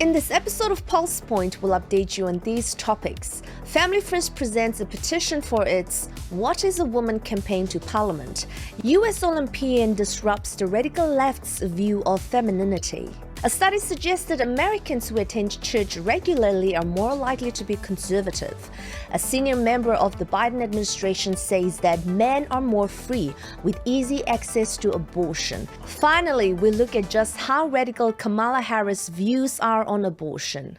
In this episode of PulsePoint, we'll update you on these topics. Family First presents a petition for its What is a Woman campaign to Parliament. US Olympian disrupts the radical left's view of femininity. A study suggests that Americans who attend church regularly are more likely to be conservative. A senior member of the Biden administration says that men are more free with easy access to abortion. Finally, we look at just how radical Kamala Harris' views are on abortion.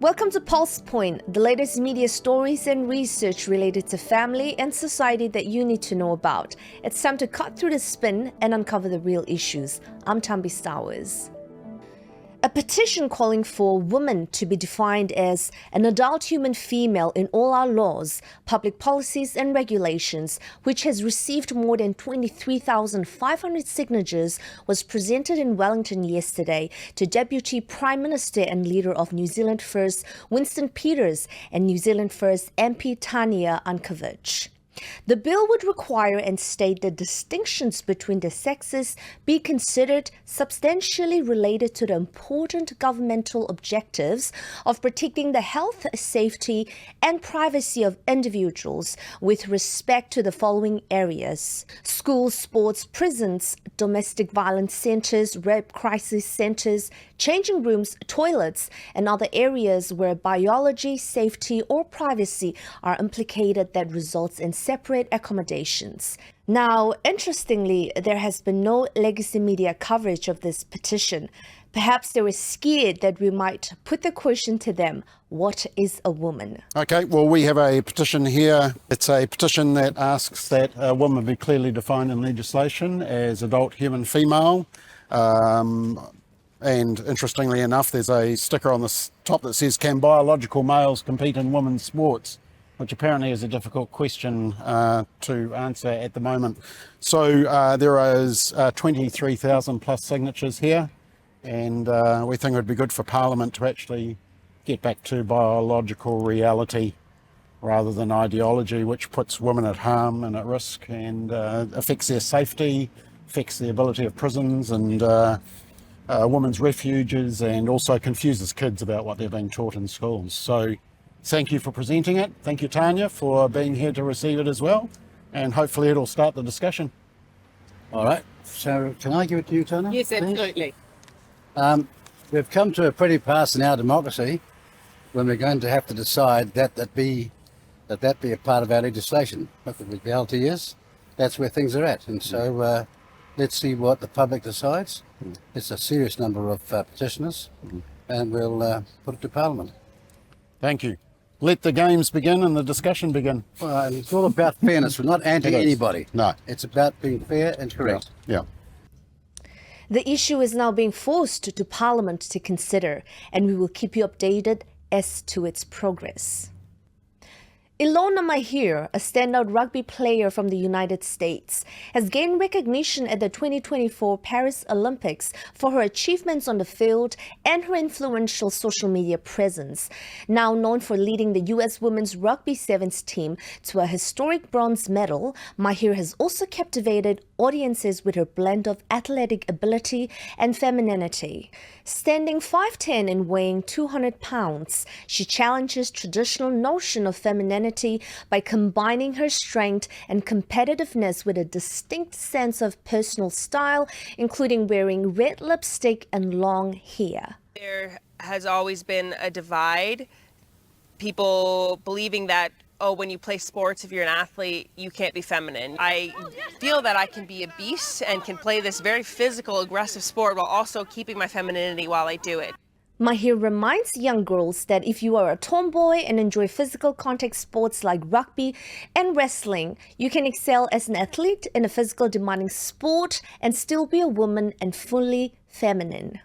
Welcome to PulsePoint, the latest media stories and research related to family and society that you need to know about. It's time to cut through the spin and uncover the real issues. I'm Tambi Stowers. A petition calling for women to be defined as an adult human female in all our laws, public policies and regulations, which has received more than 23,500 signatures, was presented in Wellington yesterday to Deputy Prime Minister and leader of New Zealand First Winston Peters and New Zealand First MP Tania Ankovic. The bill would require and state that distinctions between the sexes be considered substantially related to the important governmental objectives of protecting the health, safety, and privacy of individuals with respect to the following areas: schools, sports, prisons, domestic violence centers, rape crisis centers, changing rooms, toilets, and other areas where biology, safety, or privacy are implicated that results in separate accommodations. Now, interestingly, there has been no legacy media coverage of this petition. Perhaps they were scared that we might put the question to them, what is a woman? Okay, well, we have a petition here. It's a petition that asks that a woman be clearly defined in legislation as adult human female. And interestingly enough, there's a sticker on the top that says, "Can biological males compete in women's sports?" Which apparently is a difficult question to answer at the moment. So there is 23,000 plus signatures here, and we think it would be good for Parliament to actually get back to biological reality rather than ideology, which puts women at harm and at risk and affects their safety, affects the ability of prisons and women's refuges, and also confuses kids about what they're being taught in schools. So thank you for presenting it. Thank you, Tanya, for being here to receive it as well. And hopefully it'll start the discussion. All right. So can I give it to you, Tanya? Yes, absolutely. We've come to a pretty pass in our democracy when we're going to have to decide that be a part of our legislation. But the reality is that's where things are at. And so let's see what the public decides. It's a serious number of petitioners, and we'll put it to Parliament. Thank you. Let the games begin and the discussion begin. Well, it's all about fairness. We're not anti anybody. No. It's about being fair and correct. Yeah. The issue is now being forced to Parliament to consider, and we will keep you updated as to its progress. Ilona Maher, a standout rugby player from the United States, has gained recognition at the 2024 Paris Olympics for her achievements on the field and her influential social media presence. Now known for leading the US women's rugby sevens team to a historic bronze medal, Maher has also captivated audiences with her blend of athletic ability and femininity. Standing 5'10" and weighing 200 pounds, she challenges traditional notion of femininity by combining her strength and competitiveness with a distinct sense of personal style, including wearing red lipstick and long hair. There has always been a divide, people believing that, oh, when you play sports, if you're an athlete, you can't be feminine. I feel that I can be a beast and can play this very physical, aggressive sport while also keeping my femininity while I do it. Maher reminds young girls that if you are a tomboy and enjoy physical contact sports like rugby and wrestling, you can excel as an athlete in a physical demanding sport and still be a woman and fully feminine.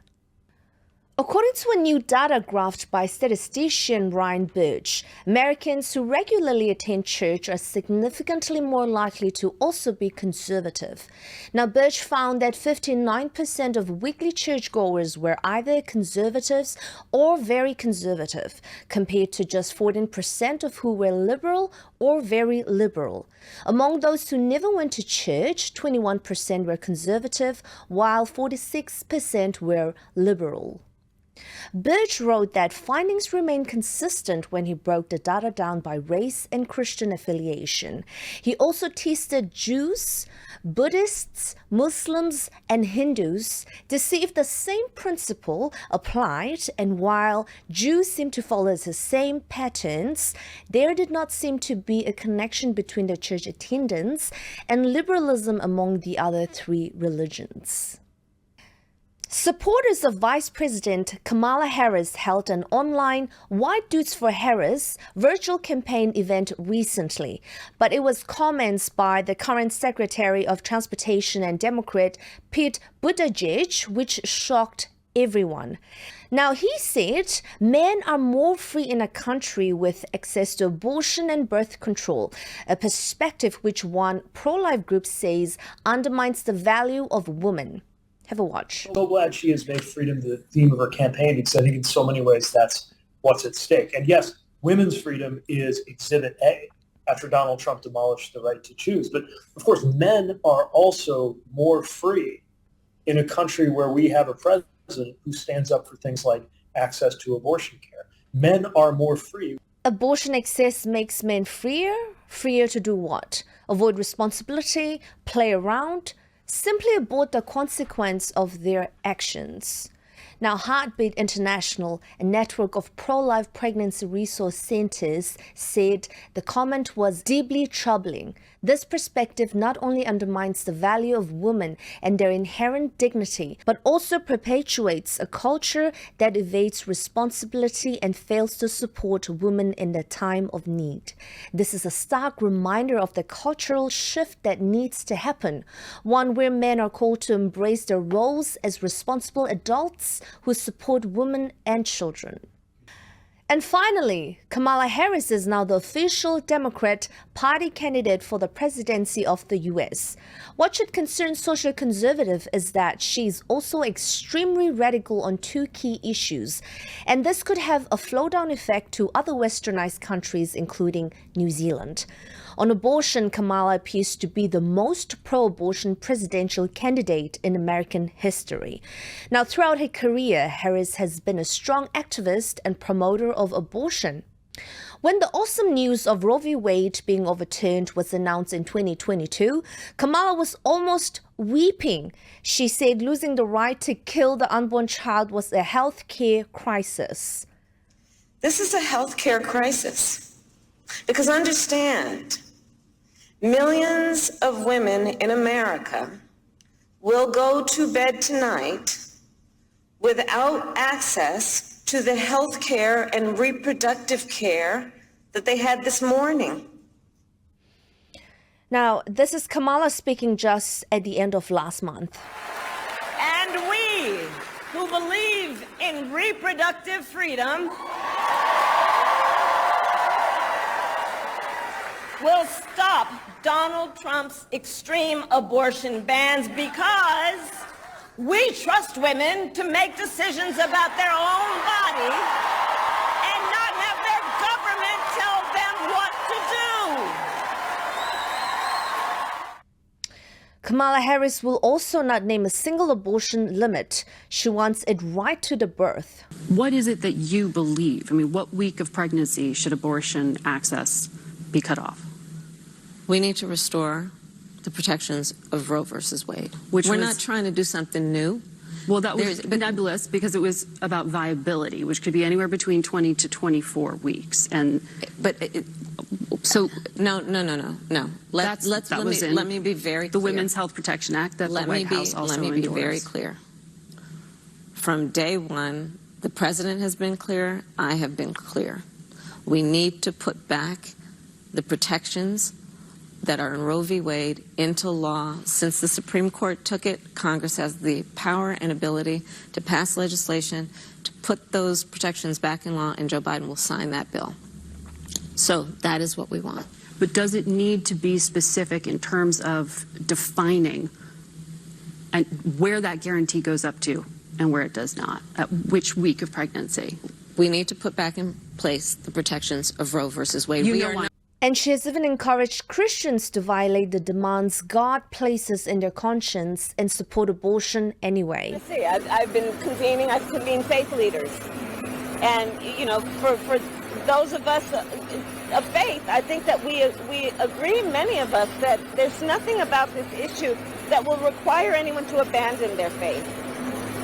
According to a new data graphed by statistician Ryan Birch, Americans who regularly attend church are significantly more likely to also be conservative. Now, Birch found that 59% of weekly churchgoers were either conservatives or very conservative, compared to just 14% of who were liberal or very liberal. Among those who never went to church, 21% were conservative, while 46% were liberal. Birch wrote that findings remain consistent when he broke the data down by race and Christian affiliation. He also tested Jews, Buddhists, Muslims, and Hindus to see if the same principle applied, and while Jews seem to follow the same patterns, there did not seem to be a connection between the church attendance and liberalism among the other three religions. Supporters of Vice President Kamala Harris held an online White Dudes for Harris virtual campaign event recently, but it was comments by the current Secretary of Transportation and Democrat Pete Buttigieg which shocked everyone. Now, he said men are more free in a country with access to abortion and birth control, a perspective which one pro-life group says undermines the value of women. Have a watch. I'm so glad she has made freedom the theme of her campaign, because I think in so many ways that's what's at stake. And yes, women's freedom is Exhibit A after Donald Trump demolished the right to choose. But of course, men are also more free in a country where we have a president who stands up for things like access to abortion care. Men are more free. Abortion access makes men freer? Freer to do what? Avoid responsibility? Play around? Simply abort the consequence of their actions. Now, Heartbeat International, a network of pro-life pregnancy resource centers, said the comment was deeply troubling. This perspective not only undermines the value of women and their inherent dignity, but also perpetuates a culture that evades responsibility and fails to support women in their time of need. This is a stark reminder of the cultural shift that needs to happen, one where men are called to embrace their roles as responsible adults who support women and children. And finally, Kamala Harris is now the official Democrat Party candidate for the presidency of the U.S. What should concern social conservatives is that she's also extremely radical on two key issues, and this could have a flow-down effect to other westernized countries, including New Zealand. On abortion, Kamala appears to be the most pro-abortion presidential candidate in American history. Now, throughout her career, Harris has been a strong activist and promoter of abortion. When the awesome news of Roe v. Wade being overturned was announced in 2022, Kamala was almost weeping. She said losing the right to kill the unborn child was a health care crisis. This is a health care crisis. Because understand, millions of women in America will go to bed tonight without access to the health care and reproductive care that they had this morning. Now, this is Kamala speaking just at the end of last month. And we who believe in reproductive freedom will stop Donald Trump's extreme abortion bans because we trust women to make decisions about their own body and not have their government tell them what to do. Kamala Harris will also not name a single abortion limit. She wants it right to the birth. What is it that you believe? I mean, what week of pregnancy should abortion access be cut off? We need to restore the protections of Roe versus Wade. We're not trying to do something new. Well, that was nebulous because it was about viability, which could be anywhere between 20 to 24 weeks. And No. Let me be very clear. The Women's Health Protection Act that the White House also endorsed. Let me be very clear. From day one, the president has been clear. I have been clear. We need to put back the protections that are in Roe v. Wade into law. Since the Supreme Court took it, Congress has the power and ability to pass legislation to put those protections back in law, and Joe Biden will sign that bill. So that is what we want. But does it need to be specific in terms of defining and where that guarantee goes up to and where it does not, at which week of pregnancy? We need to put back in place the protections of Roe versus Wade. And she has even encouraged Christians to violate the demands God places in their conscience and support abortion anyway. See, I've convened faith leaders. And, you know, for those of us of faith, I think that we agree, many of us, that there's nothing about this issue that will require anyone to abandon their faith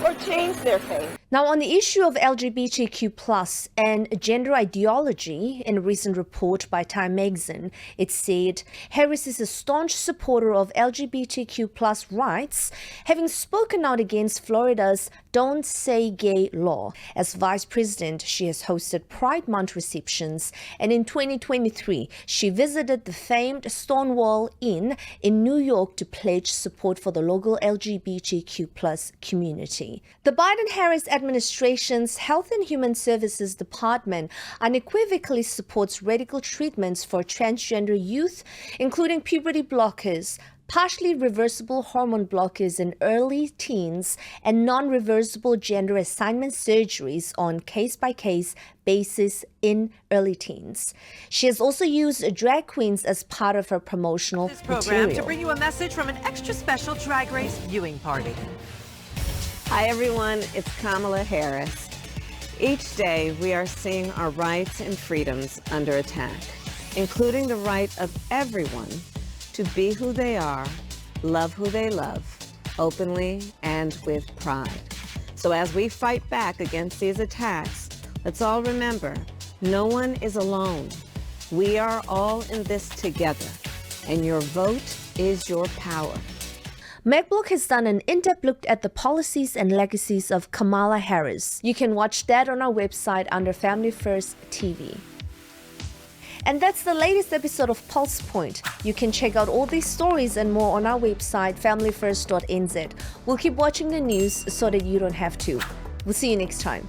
or change their faith. Now, on the issue of LGBTQ+ and gender ideology, in a recent report by Time magazine, it said Harris is a staunch supporter of LGBTQ+ rights, having spoken out against Florida's Don't Say Gay law. As vice president, she has hosted Pride Month receptions, and in 2023, she visited the famed Stonewall Inn in New York to pledge support for the local LGBTQ+ community. The Biden-Harris administration's Health and Human Services Department unequivocally supports radical treatments for transgender youth, including puberty blockers, partially reversible hormone blockers in early teens, and non-reversible gender assignment surgeries on case-by-case basis in early teens. She has also used drag queens as part of her promotional program material. to bring you a message from an extra special Drag Race viewing party. Hi everyone, it's Kamala Harris. Each day we are seeing our rights and freedoms under attack, including the right of everyone to be who they are, love who they love, openly and with pride. So as we fight back against these attacks, let's all remember, no one is alone. We are all in this together, and your vote is your power. MacBlock has done an in-depth look at the policies and legacies of Kamala Harris. You can watch that on our website under Family First TV. And that's the latest episode of PulsePoint. You can check out all these stories and more on our website, familyfirst.nz. We'll keep watching the news so that you don't have to. We'll see you next time.